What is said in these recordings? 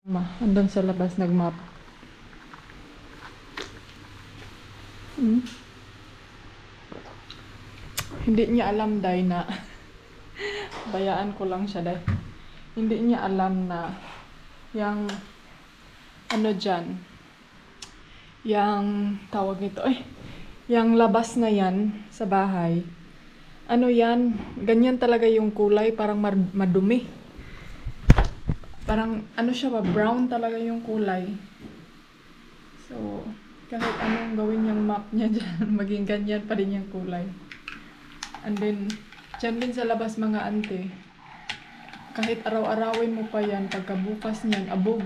Andun sa labas nagmap. Hindi niya alam day na bayaan ko lang siya day. Hindi niya alam na yung ano dyan, yung tawag nito yung labas na yan sa bahay. Ano yan, ganyan talaga yung kulay, parang madumi. Parang ano siya ba, brown talaga yung kulay. So, kahit anong gawin yung map niya dyan, maging ganyan pa rin yung kulay. And then, dyan din sa labas mga ante, kahit araw-arawin mo pa yan, pagkabukas niyan, abog.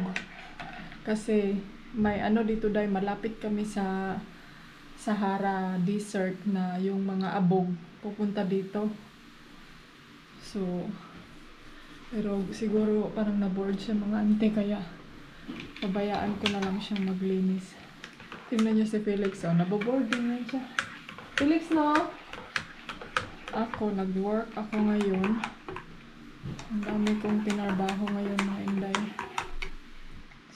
Kasi, may ano dito dahil malapit kami sa Sahara Desert na yung mga abog pupunta dito. So, pero siguro parang na-bored siya mga ante, kaya pabayaan ko na lang siyang maglinis. Tingnan niyo si Felix, naboboard din na siya. Felix, no? Ako, nag-work ako ngayon. Ang dami kong pinarbaho ngayon mga inday.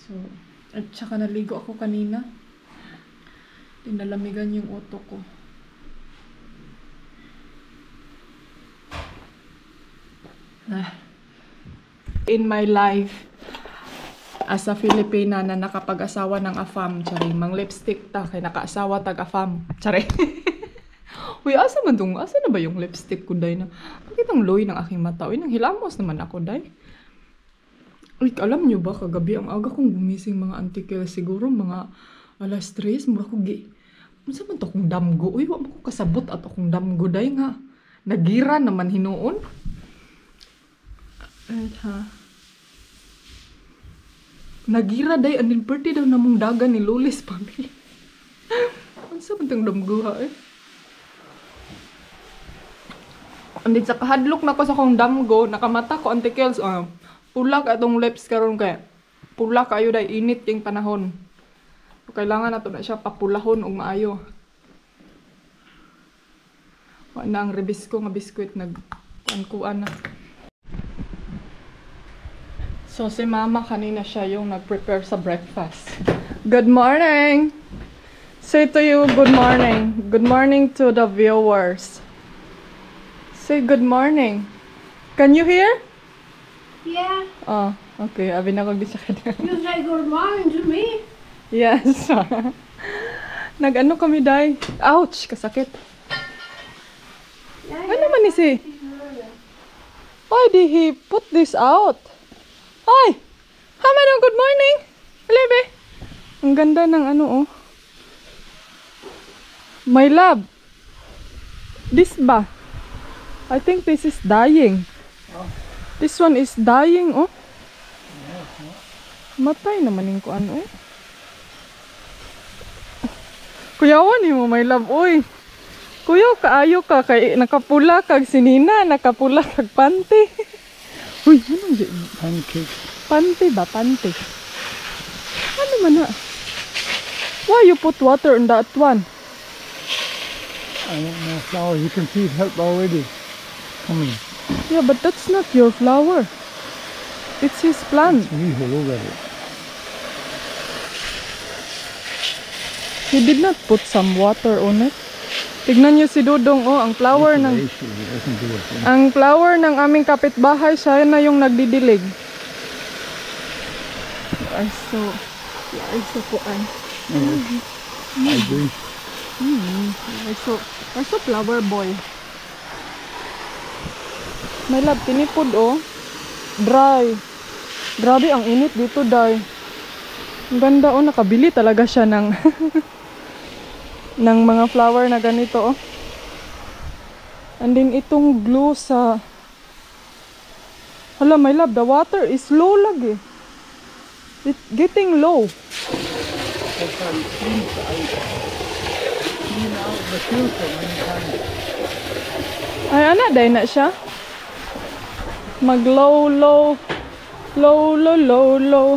So, at saka naligo ako kanina. Tinalamigan yung utok ko. In my life as a Filipina na nakapag-asawa ng AFAM, tsari, mang lipstick ta, kay nakaasawa tag-AFAM, tsari. Uy, asa na ba yung lipstick ko, day na? Bakit ang loy ng aking mata? Uy, nang hilamos naman ako, day. Uy, alam nyo ba, kagabi, ang aga kong gumising mga antikel, siguro mga alas 3, mura ko Unsa man to kung damgo? Uy, wa mo ko kasabot ato kung damgo, day nga. Nagira naman hinuon. Ha? Nagira day, andin birthday daw namong dagan ni Lulis family. Unsa man tong damguha Andin sa kahadlok na ko sa kong damgo, nakamata ko antikels, pula ka atong lips karon kay pula kayo day, init yung panahon. Kailangan nato na siya papulahon og maayo. Wa na ang rebisco nga biskwit nagkuan na. So, si Mama kanina siya yung nag-prepare sa breakfast. Good morning! Say to you, good morning. Good morning to the viewers. Say good morning. Can you hear? Yeah. Oh, okay. Abi na kong bisa ka na. You say good morning to me. Yes. Nag-ano kami, day? Ouch! Kasakit. Yeah, Ano naman ni si? Why did he put this out? Ay! Hamano, good morning! Lebe! Ang ganda ng ano, My love! This ba? I think this is dying. This one is dying, Matay naman yung kuan, Kuyawan mo, my love, Kuya, kaayo ka, kay nakapula kag sinina, nakapula kag panty. Uy, anong di? Pancake. Panty ba? Panty. Ano man na? Why you put water on that one? I don't know flower. You can see it help already. Coming. Yeah, but that's not your flower. It's his plant. We look at it. He did not put some water on it. Tignan niyo si Dudong, ang flower ng... He doesn't do it. Ang flower ng aming kapitbahay, siya na yung nagdidilig. Ay, so kuan. I agree. Ay, so flower boy. May love, tinipod, Dry. Grabe, ang init dito, day. Ang ganda, nakabili talaga siya ng... ng mga flower na ganito, And then itong glue sa... Hala, my love, the water is low lagi. It's getting low. Ay, ana, day na siya. Mag-low, low. Low, low, low, low.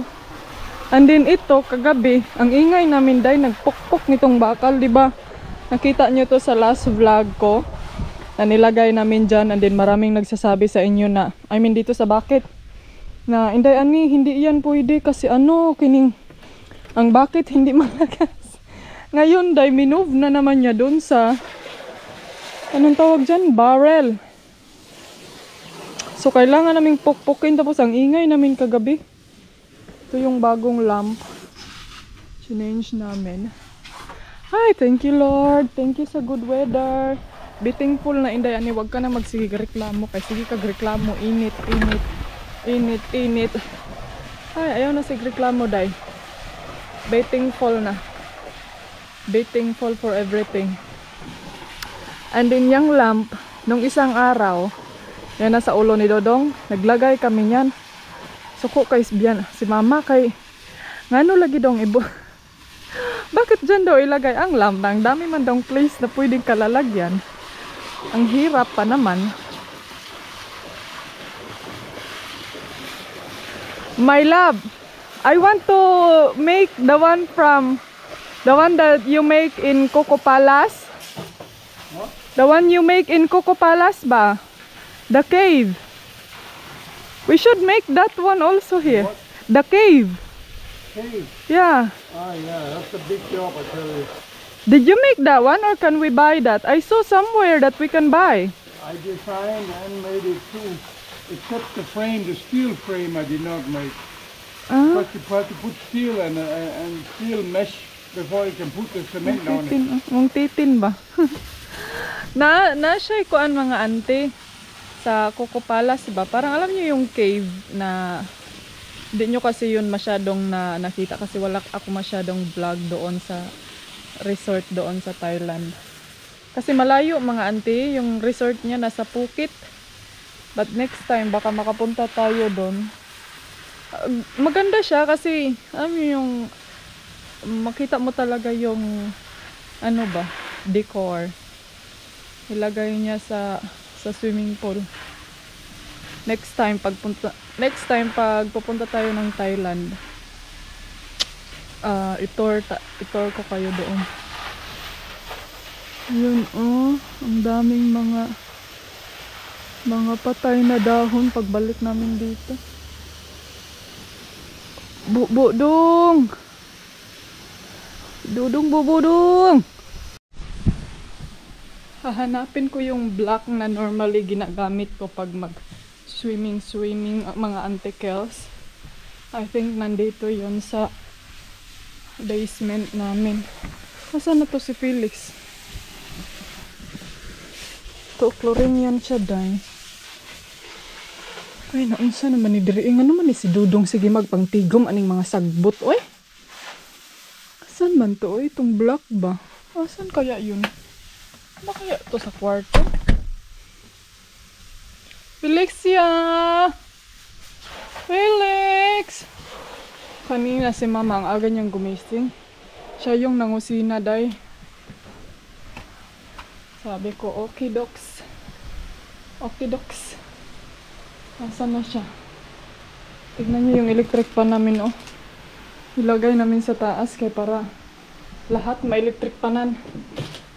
And then ito, kagabi, ang ingay namin day, nagpukpok nitong bakal, di ba? Nakita nyo to sa last vlog ko. Na nilagay namin dyan, and then maraming nagsasabi sa inyo na, I mean dito sa bucket, Na inday ani hindi yan pwede kasi ano kining ang bakit hindi malakas. Ngayon day minove na naman niya doon sa anong tawag dyan? Barrel. So kailangan naming pukpukin tapos ang ingay namin kagabi. Ito yung bagong lamp. Change namin. Hi, thank you Lord. Thank you sa good weather. Be thankful na inday ani wag ka na magsireklamo kay sige kag reklamo init. Ay, ayaw na sigreklamo day. Be thankful na. Be thankful for everything. And then yung lamp, nung isang araw, yan nasa ulo ni Dodong, naglagay kami niyan. Suko kay Sbian, si mama kay, ngano lagi dong ibo. Bakit dyan daw ilagay ang lamp? Ang dami man dong place na pwedeng kalalagyan. Ang hirap pa naman. My love, I want to make the one that you make in Coco Palace. What? The one you make in Coco Palace ba? The cave. We should make that one also here. What? The cave. Hey. Yeah. Ah, yeah, that's a big job, I tell you. Did you make that one or can we buy that? I saw somewhere that we can buy. I designed and made it too. Except the frame, the steel frame I did not make. Ah, But you have to put steel and steel mesh before you can put the cement on it. mong titin ba? na siya kuan mga ante sa Coco Palace ba? Parang alam niyo yung cave na hindi nyo kasi yun masyadong nakita kasi wala ako masyadong vlog doon sa resort doon sa Thailand. Kasi malayo mga ante, yung resort niya nasa Phuket. But next time baka makapunta tayo doon. Maganda siya kasi yung makita mo talaga yung ano ba, decor. Ilagay niya sa swimming pool. Next time pag pupunta tayo ng Thailand, itor ko kayo doon. Yun ang daming mga patay na dahon pagbalik namin dito. Budong! Budong! Hahanapin ko yung black na normally ginagamit ko pag swimming mga antikels. I think nandito yon sa basement namin. Nasaan na to si Felix? To chlorine yan siya dahil. Ay, naunsa naman ni Diri. Nga naman ni si Dudong sige magpangtigom aning mga sagbot. Oy! Saan man to? Oy, itong black ba? Saan kaya yun? Ano kaya to sa kwarto? Felixia! Felix! Kanina si mama ang aga niyang gumising. Siya yung nangusina day. Sabi ko, okay docs. Okay docs. Nasaan na siya? Tignan niyo yung electric pan namin Ilagay namin sa taas kaya para lahat ma-electric panan.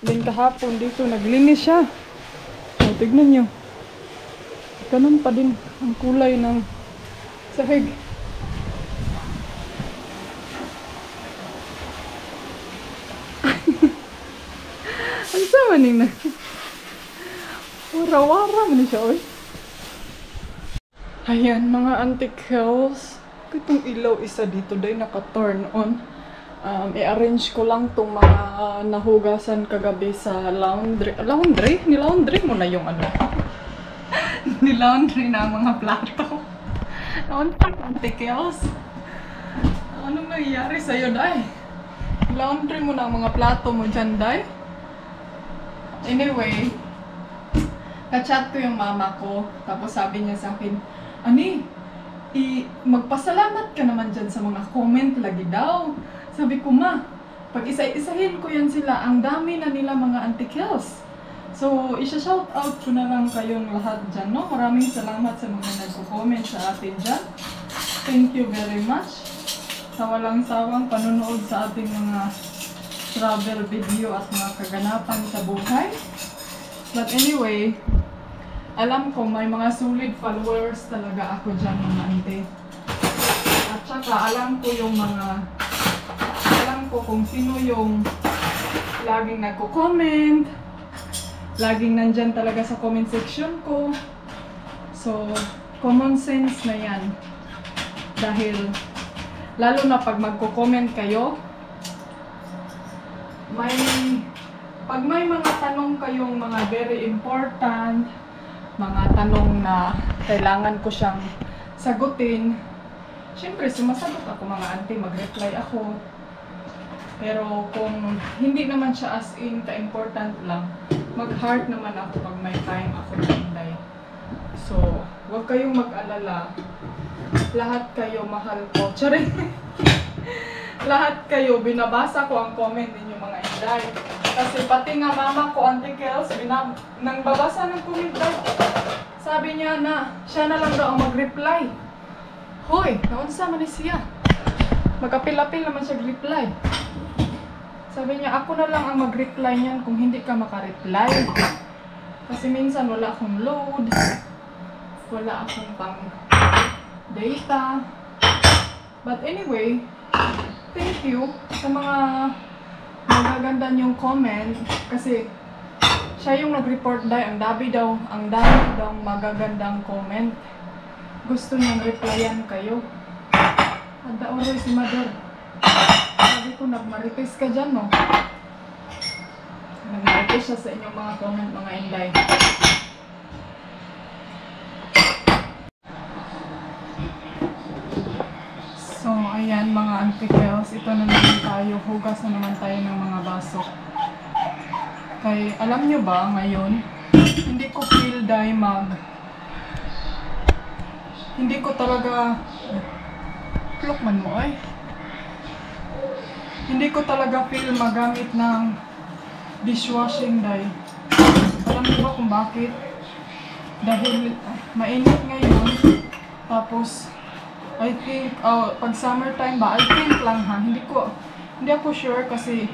Then kahapon dito naglinis siya. Tignan niyo. Ganun pa din ang kulay ng sahig. Ang sama ning na. Wara-wara man siya Ayan mga antikels. Itong ilaw isa dito day naka-turn on. I-arrange ko lang itong mga nahugasan kagabi sa laundry. Nilaundry mo na yung Nilaundry na ang mga plato. Antikels. Anong nangyayari sa'yo, day? Laundry mo na ang mga plato mo dyan, day? Anyway, ka-chat ko yung mama ko. Tapos sabi niya sa akin, Ani, magpasalamat ka naman dyan sa mga comment lagi daw. Sabi ko, ma, pag isa-isahin ko yan sila, ang dami na nila mga antikels. So, isa-shout out ko na lang kayong lahat dyan, no? Maraming salamat sa mga nagko-comment sa atin dyan. Thank you very much sa walang sawang panonood sa ating mga travel video at mga kaganapan sa buhay. But anyway, alam ko may mga solid followers talaga ako dyan mga ante. At saka alam ko kung sino yung laging nagko-comment, laging nandyan talaga sa comment section ko. So, common sense na yan. Dahil, lalo na pag magko-comment kayo, pag may mga tanong kayong mga very important, mga tanong na kailangan ko siyang sagutin, syempre sumasagot ako mga auntie, mag-reply ako. Pero kung hindi naman siya as in ka-important lang, mag-heart naman ako pag may time ako na hinday. So, huwag kayong mag-alala. Lahat kayo mahal ko. Charing! Lahat kayo, binabasa ko ang comment ninyo mga inday. Kasi pati nga mama ko, Auntie Kels, nang babasa ng comment daw. Sabi niya na, siya na lang daw ang mag-reply. Hoy, naunsa man ni siya. Mag-apil-apil naman siya reply. Sabi niya, ako na lang ang mag-reply niyan kung hindi ka maka-reply. Kasi minsan wala akong load. Wala akong pang data. But anyway, thank you sa mga magaganda niyong comment. Kasi siya yung nag-report dahil ang dami daw magagandang comment. Gusto niyang replyan kayo. Ada oray si Mother. Sabi ko, nagmarites ka dyan, no? Nagmarites siya sa inyong mga comment, mga inday. So, ayan mga Auntie Kels. Ito na naman tayo. Hugas na naman tayo ng mga baso. Kay, alam nyo ba, ngayon, hindi ko feel hindi ko talaga plok man mo ay. Hindi ko talaga feel magamit ng dishwashing dye. Alam niyo ba kung bakit? Dahil mainit ngayon. Tapos I think pag summertime ba, I think lang ha. Hindi ako sure kasi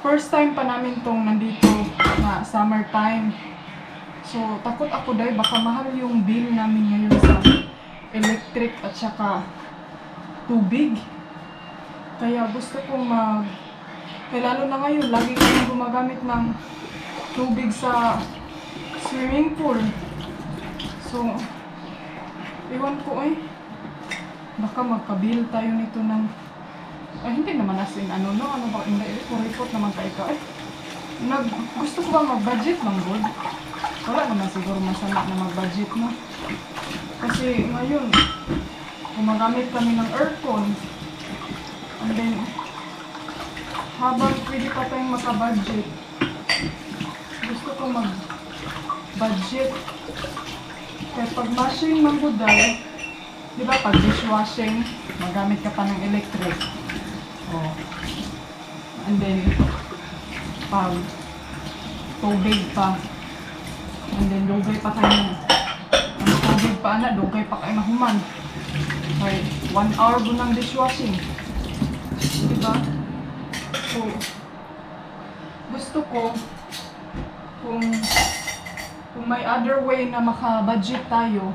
first time pa namin tong nandito na summertime. So takot ako dahil baka mahal yung bill namin ngayon sa electric at saka tubig. Kaya gusto kong lalo na ngayon, lagi kami gumagamit ng tubig sa swimming pool. So, iwan ko baka magka-bill tayo nito ng, hindi naman as in ano ba, hindi, report naman ka ikaw gusto ko ba mag-budget ng good? Wala naman siguro masama na mag-budget no? Kasi ngayon, gumagamit kami ng aircon. And then, habang pwede pa tayong maka-budget, gusto ko mag-budget. Kaya pag machine ng buday, di ba pag dishwashing, magamit ka pa ng electric. And then, pag tubig pa, and then dugay pa kayo. Ang tubig pa dugay pa kayo mahuman. Okay, 1 hour po ng dishwashing. Diba? So, gusto ko kung may other way na maka-budget tayo,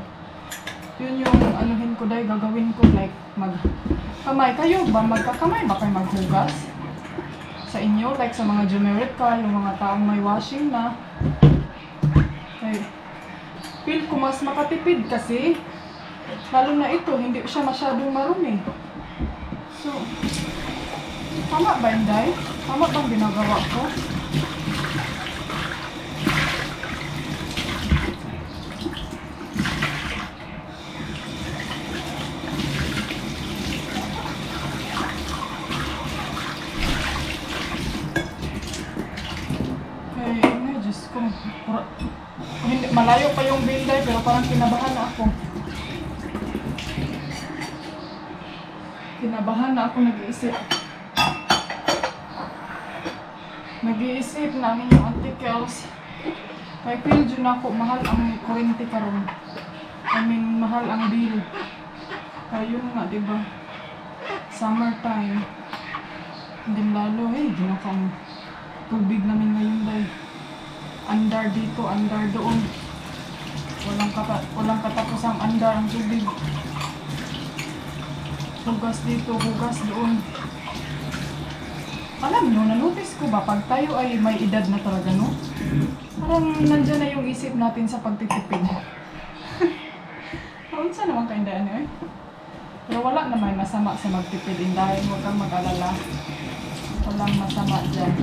yun yung anuhin ko dahil gagawin ko, like magkamay kayo ba? Magkakamay ba kayo maghugas? Sa inyo, like sa mga numerical, yung mga taong may washing na. Okay. Feel ko mas makatipid kasi lalo na ito, hindi siya masyadong marumi. So, tama ba Inday? Tama bang ginagawa ko? Diyos ko. Malayo pa yung builder pero parang kinabahan na ako. Kinabahan na ako, nag-iisip namin yung Auntie Kels. Kaya feel dyan ako, mahal ang kurente karon. I mean, mahal ang bill. Kaya yun nga, diba? Summertime. Hindi lalo, ginakang tubig namin ngayon dahil andar dito, andar doon. Walang katapusang andar ang tubig. Hugas dito, hugas doon. Alam nyo, na-notice ko ba, pag tayo ay may edad na talaga, no? Parang nandyan na yung isip natin sa pagtitipid. Kaunsa naman kaindaan eh. Pero wala naman masama sa magtipid. Dahil huwag kang mag-alala. Walang masama dyan.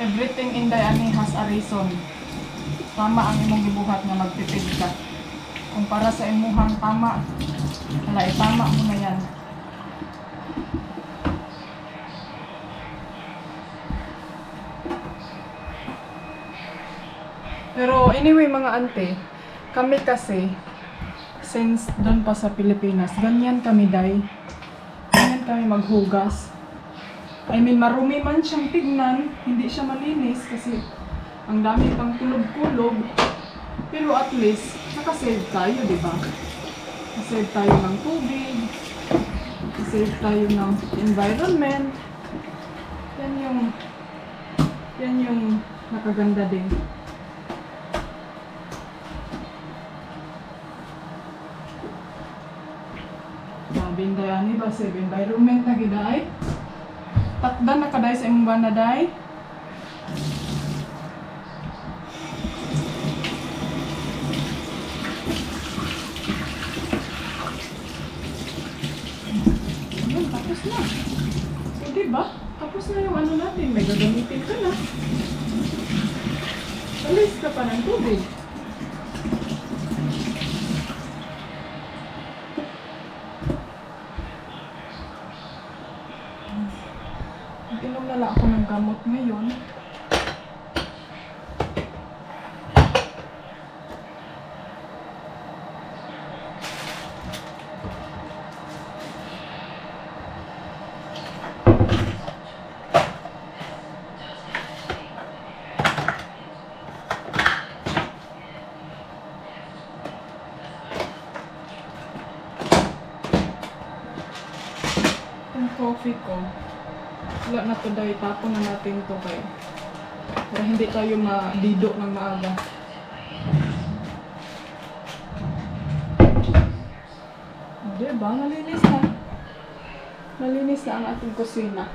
Everything in Diani has a reason. Tama ang imong gibuhat nga magtipid ka. Kung para sa imuhang tama, wala, tama mo na yan. Pero anyway mga ante, kami kasi, since doon pa sa Pilipinas, ganyan kami ganyan kami maghugas. I mean, marumi man siyang tignan, hindi siya malinis kasi ang dami pang kulob-kulob. Pero at least, nakasave tayo, di ba? Nakasave tayo ng tubig, nakasave tayo ng environment. Yan yung nakaganda din. Sabi Diani ba, save environment na giday? Takdan na kaday sa imong banaday. Ayun, tapos na. So, diba? Tapos na yung ano natin. May gagamitin ka na. Alis ka pa ng tubig. Inom na lang ako ng gamot ngayon. Yung coffee ko, wala na to dahil tapon na natin to kayo. Para hindi tayo madido ng maaga. Diba? Malinis na. Malinis na ang ating kusina.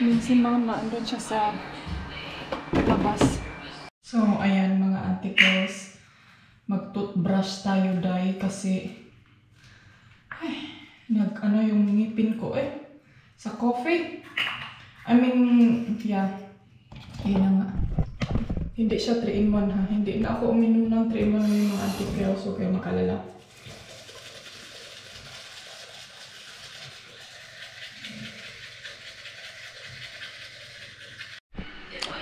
Minsan mama, andun siya sa labas. So, ayan mga antikos. Mag-toothbrush tayo dahil kasi ano yung ngipin ko sa coffee. I mean, yeah. Yun na nga. Hindi siya 3-in-1 ha. Hindi na ako uminom ng 3-in-1 ng mga antikos. So, kayo makalala.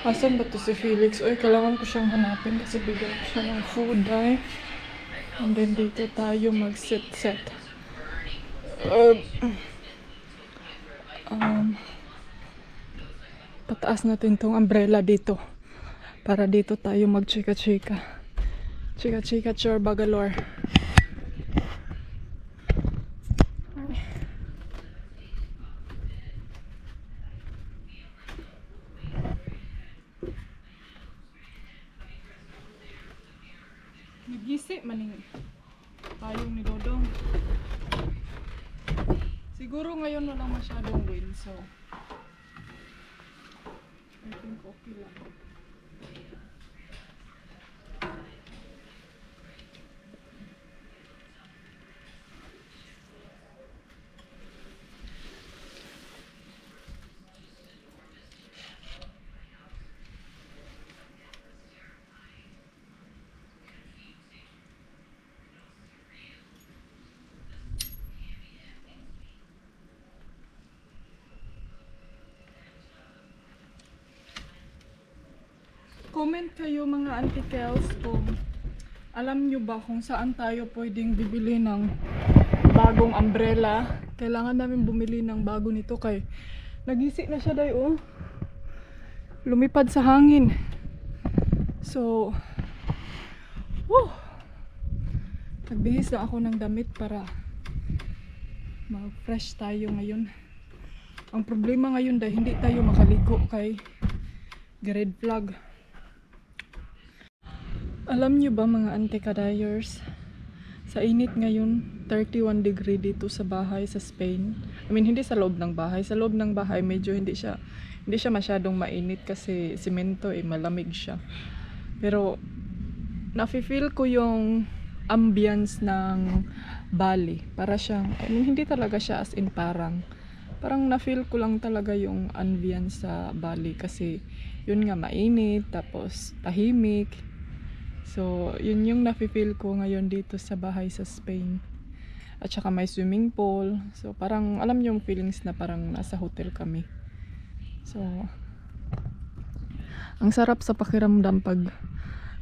Asan ba to si Felix? Oy, kailangan ko siyang hanapin kasi bigyan ko siya ng food and then dito tayo mag-set. Pataas natin tong umbrella dito para dito tayo mag-chika-chika. Chika-chika chorba galore. Nagisi maning tayong ni Dodong. Siguro ngayon walang masyadong wind, so I think okay lang. Comment kayo mga antikels kung alam nyo ba kung saan tayo pwedeng bibili ng bagong umbrella. Kailangan namin bumili ng bago nito kay nagisi na siya dayo. Lumipad sa hangin. So, Nagbihis lang ako ng damit para mag-fresh tayo ngayon. Ang problema ngayon dahil hindi tayo makaligo kay red flag. Alam nyo ba mga anti-kadayers, sa init ngayon, 31 degree dito sa bahay sa Spain. I mean, hindi sa loob ng bahay. Sa loob ng bahay, medyo hindi siya masyadong mainit kasi simento malamig siya. Pero, nafe-feel ko yung ambience ng Bali. Para siyang, I mean, hindi talaga siya as in parang na-feel ko lang talaga yung ambience sa Bali kasi yun nga mainit, tapos tahimik. So, yun yung nafe-feel ko ngayon dito sa bahay sa Spain. At saka may swimming pool. So, parang alam yung feelings na parang nasa hotel kami. So, ang sarap sa pakiramdam pag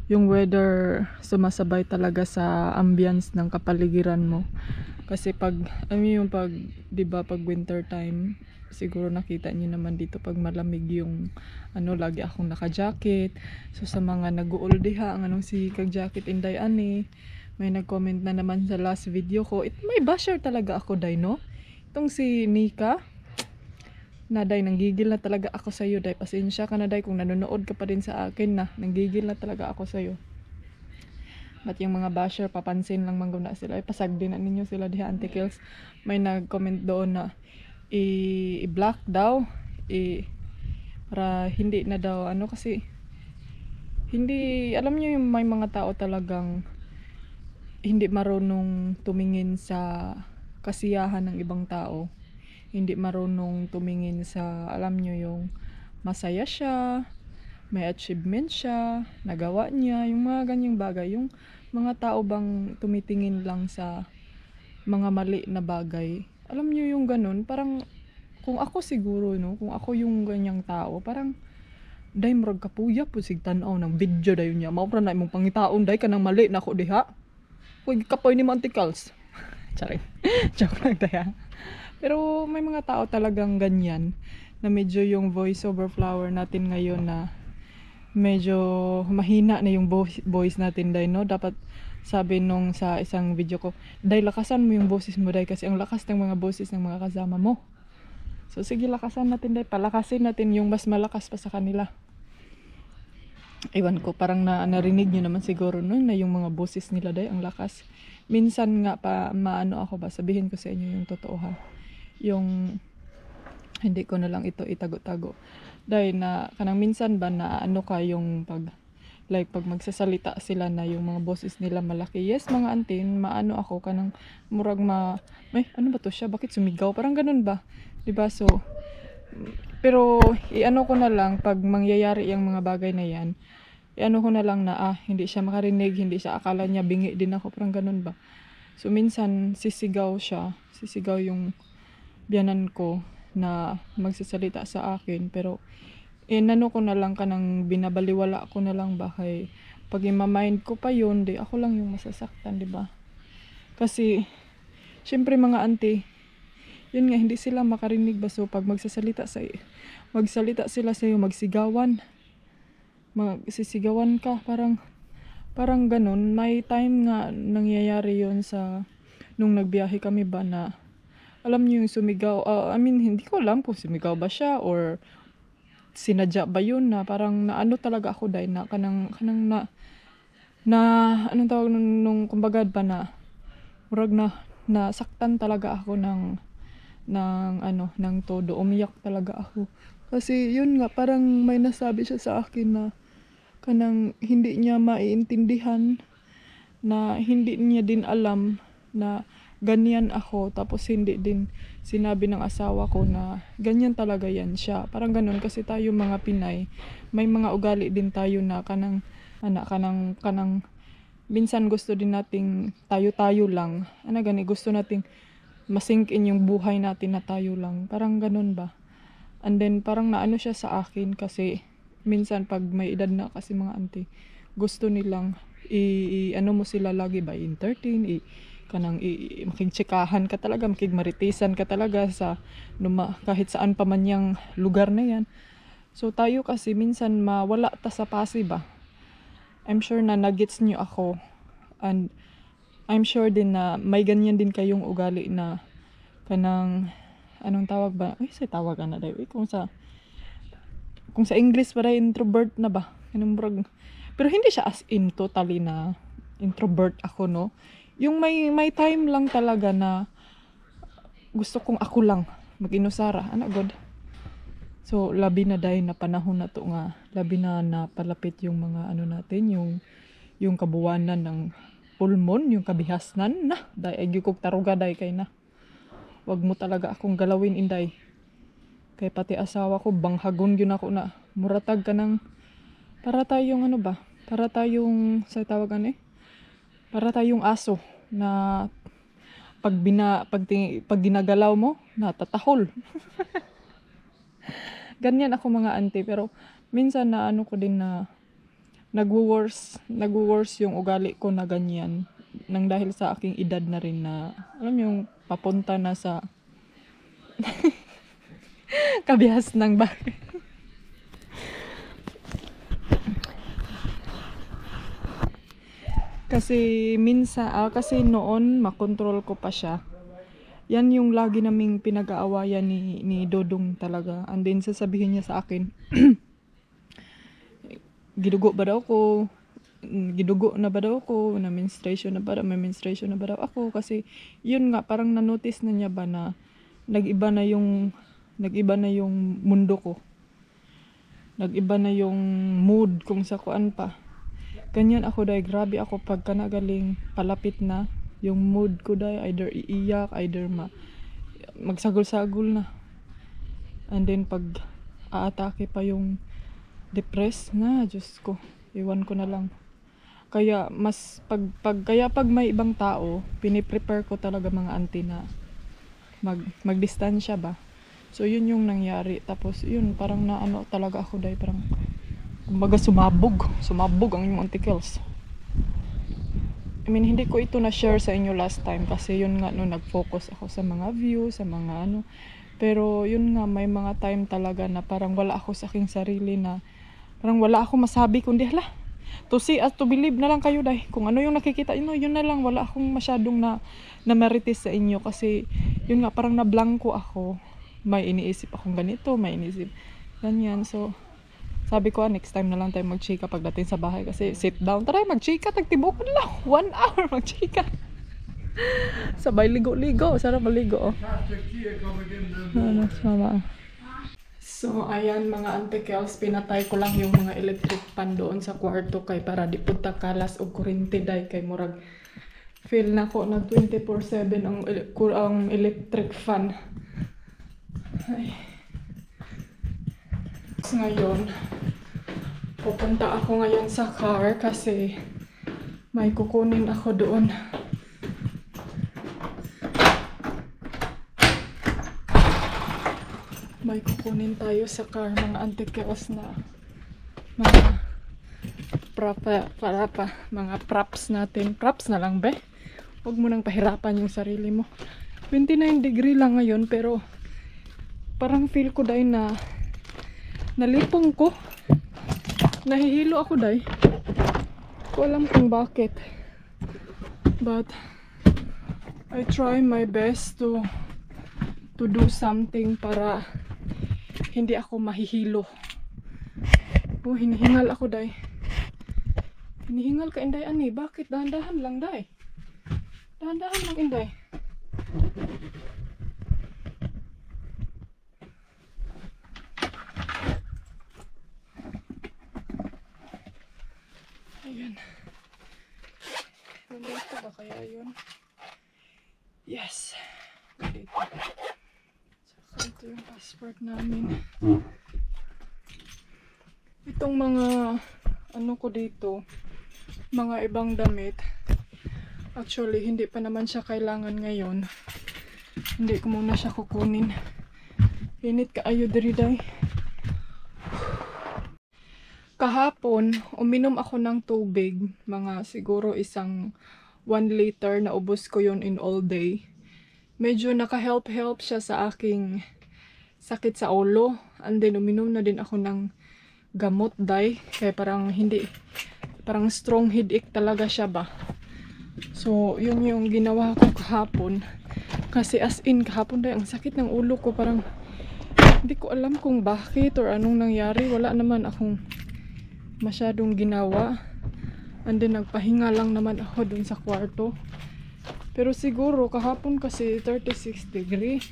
yung weather sumasabay talaga sa ambience ng kapaligiran mo. Kasi pag, diba, pag winter time, siguro nakita niyo naman dito pag malamig yung, lagi akong naka-jacket. So sa mga nag-uol diha, ang anong si kag-jacket inday ani, may nag-comment na naman sa last video ko, may basher talaga ako day, no? Itong si Nika, na day, nanggigil na talaga ako sa iyo day, pasensya ka na day kung nanonood ka pa din sa akin na, nanggigil na talaga ako sa iyo. But yung mga basher, papansin lang mangguna sila, pasag din na ninyo sila diha, Auntie Kills. May nag-comment doon na i-block daw, para hindi na daw, kasi hindi, alam niyo yung may mga tao talagang hindi marunong tumingin sa kasiyahan ng ibang tao. Hindi marunong tumingin sa, alam nyo, yung masaya siya, may achievement siya, nagawa niya, yung mga ganyang bagay. Yung mga tao bang tumitingin lang sa mga mali na bagay. Alam nyo yung ganun, parang kung ako siguro, no, kung ako yung ganyang tao, parang day murag kapuya po sig tanaw ng video dayon niya. Mao ra na imong pangitaon day kanang mali na ako diha. Kuy kapoy ni Manticals. Charing. Joke lang tayo. Pero may mga tao talagang ganyan na medyo yung voice over flower natin ngayon na medyo mahina na yung voice natin day, no? Dapat sabi nung sa isang video ko, day lakasan mo yung boses mo day kasi ang lakas ng mga boses ng mga kasama mo. So sige, lakasan natin day, palakasin natin yung mas malakas pa sa kanila. Ewan ko, parang narinig nyo naman siguro nun na yung mga boses nila day ang lakas. Minsan nga pa maano ako ba, sabihin ko sa inyo yung totoo ha. Yung hindi ko na lang ito itago-tago dahil na kanang minsan ba na ka yung pag magsasalita sila na yung mga boses nila malaki. Yes mga auntie, maano ako kanang murag may ano ba to siya, bakit sumigaw, parang ganun ba, diba? So pero ko na lang pag mangyayari yung mga bagay na yan, ko na lang na hindi siya makarinig, hindi siya akala niya bingi din ako, parang ganun ba. So minsan sisigaw yung biyanan ko na magsasalita sa akin, pero ko na lang kanang binabaliwala ko na lang ba kay pag ima-mind ko pa yun, di ako lang yung masasaktan, di ba? Kasi syempre mga auntie, yun nga, hindi sila makarinig ba, so pag magsalita sila sa iyo, magsisigawan ka, parang ganun. May time nga nangyayari yun sa nung nagbiyahe kami ba na alam niyo yung sumigaw, hindi ko alam kung sumigaw ba siya or sinadya ba yun na parang naano talaga ako dahil na kanang na anong tawag nung kumbaga ba na murag na saktan talaga ako ng todo, umiyak talaga ako. Kasi yun nga, parang may nasabi siya sa akin na kanang hindi niya maiintindihan, na hindi niya din alam na ganyan ako, tapos hindi din sinabi ng asawa ko na ganyan talaga yan siya. Parang ganun, kasi tayo mga Pinay, may mga ugali din tayo na kanang minsan gusto din nating tayo lang. Gusto nating masink in yung buhay natin na tayo lang. Parang ganun ba? And then parang naano siya sa akin kasi minsan pag may edad na kasi mga auntie, gusto nilang mo sila lagi ba entertain, makigtsikahan ka talaga, makigmaritisan ka talaga sa kahit saan pa man yung lugar na yan. So tayo kasi minsan mawala ta sa pasi ba. I'm sure na nagets nyo ako, and I'm sure din na may ganyan din kayong ugali na kanang anong tawag ba? Ay, sa tawag na daw. Kung sa English ba introvert na ba? Kanang murag. Pero hindi siya as in totally na introvert ako, no. Yung may time lang talaga na gusto kong ako lang mag-inusara, ana god. So labi na dahil na panahon na to nga, labi na napalapit yung mga ano natin, yung kabuwanan ng pulmon, yung kabihasnan na dahil ay gyud kog taruga dahil kay na. Wag mo talaga akong galawin inday. Kay pati asawa ko banghagon gyud ako na muratag ka ng para tayong ano ba? Para tayong sa tawagan para tayong aso na pag ginagalaw mo, natatahol. Ganyan ako mga auntie, pero minsan na ano ko din na nagwo-worse yung ugali ko na ganyan nang dahil sa aking edad na rin na alam yung papunta na sa kabihas ng bagay. Kasi kasi noon makontrol ko pa siya. Yan yung lagi naming pinag-aawayan ni Dodong talaga. And then sasabihin niya sa akin, gidugo ba daw ko? Gidugo na ba daw ko? May menstruation na ba daw ako? Kasi yun nga, parang na-notice na niya ba na nag-iba na yung mundo ko. Nag-iba na yung mood kung sa kuan pa. Ganyan ako dahil grabe ako pagka nagaling palapit na yung mood ko dahil either iiyak, either magsagol-sagol na. And then pag aatake pa yung depressed na, Diyos ko, iwan ko na lang. Kaya pag may ibang tao, piniprepare ko talaga mga auntie na magdistansya ba. So yun yung nangyari. Tapos yun parang naano talaga ako dahil parang kumbaga sumabog ang inyong antikels. I mean, hindi ko ito na-share sa inyo last time kasi yun nga no, nag-focus ako sa mga views, sa mga ano. Pero yun nga, may mga time talaga na parang wala ako sa aking sarili na parang wala ako masabi kundi hala, to see as to believe na lang kayo dahil. Kung ano yung nakikita inyo, yun na lang. Wala akong masyadong na-marites sa inyo kasi yun nga, parang nablangko ako. May iniisip akong ganito, may iniisip ganyan. So, sabi ko, next time na lang tayo mag-chika pagdating sa bahay kasi sit down. Tara, mag-chika, tagtibok lang. 1 hour mag-chika. Sabay ligo-ligo. Sarap maligo, oh. Ano, sama. So, ayan mga antikels, pinatay ko lang yung mga electric fan doon sa kwarto kay para di punta kalas o kuryente day kay murag. Feel na ko na 24/7 ang electric fan. Ay. Ngayon, pupunta ako ngayon sa car kasi may kukunin ako doon. May kukunin tayo sa car mga antikels na mga mga props natin. Props na lang be. Huwag mo nang pahirapan yung sarili mo. 29 degree lang ngayon pero parang feel ko dahil na nalipong ko. Nahihilo ako dahil. Ko alam kung bakit. But I try my best to do something para hindi ako mahihilo. Oh, hinihingal ako dahil. Hinihingal ka inday ani. Bakit? Dahan-dahan lang dahil. Dahan-dahan lang inday. Ayan. Nandito ba kaya yun? Yes. Nandito. Saka ito yung passport namin. Itong mga ano ko dito, mga ibang damit. Actually, hindi pa naman siya kailangan ngayon. Hindi ko muna siya kukunin. Init ka ayo diri day. Kahapon, uminom ako ng tubig. Mga siguro isang 1 liter na ubos ko yun in all day. Medyo naka-help siya sa aking sakit sa ulo. And then uminom na din ako ng gamot day. Kaya parang strong headache talaga siya ba. So, yun yung ginawa ko kahapon. Kasi as in, kahapon dahil ang sakit ng ulo ko. Parang, hindi ko alam kung bakit or anong nangyari. Wala naman akong masyadong ginawa. And then, nagpahinga lang naman ako dun sa kwarto. Pero siguro, kahapon kasi 36 degree.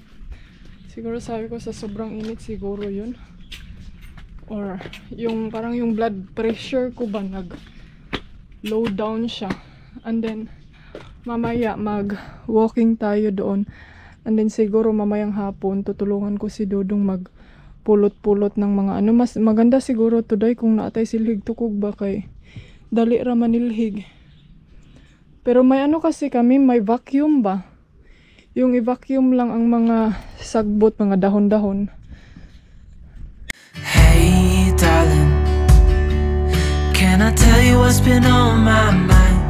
Siguro sabi ko sa sobrang init, siguro yun. Or, yung parang yung blood pressure ko ba nag-low down siya. And then, mamaya mag-walking tayo doon. And then siguro mamayang hapon, tutulungan ko si Dudong mag-pulot-pulot ng mga ano. Mas maganda siguro today kung naatay silhig tukog ba kay dali ra manilhig. Pero may ano kasi kami, may vacuum ba? Yung i-vacuum lang ang mga sagbot, mga dahon-dahon. Hey darling, can I tell you what's been on my mind?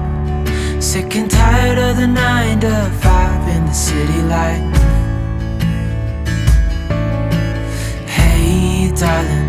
Sick and tired of the 9 to 5 in the city life. Hey darling,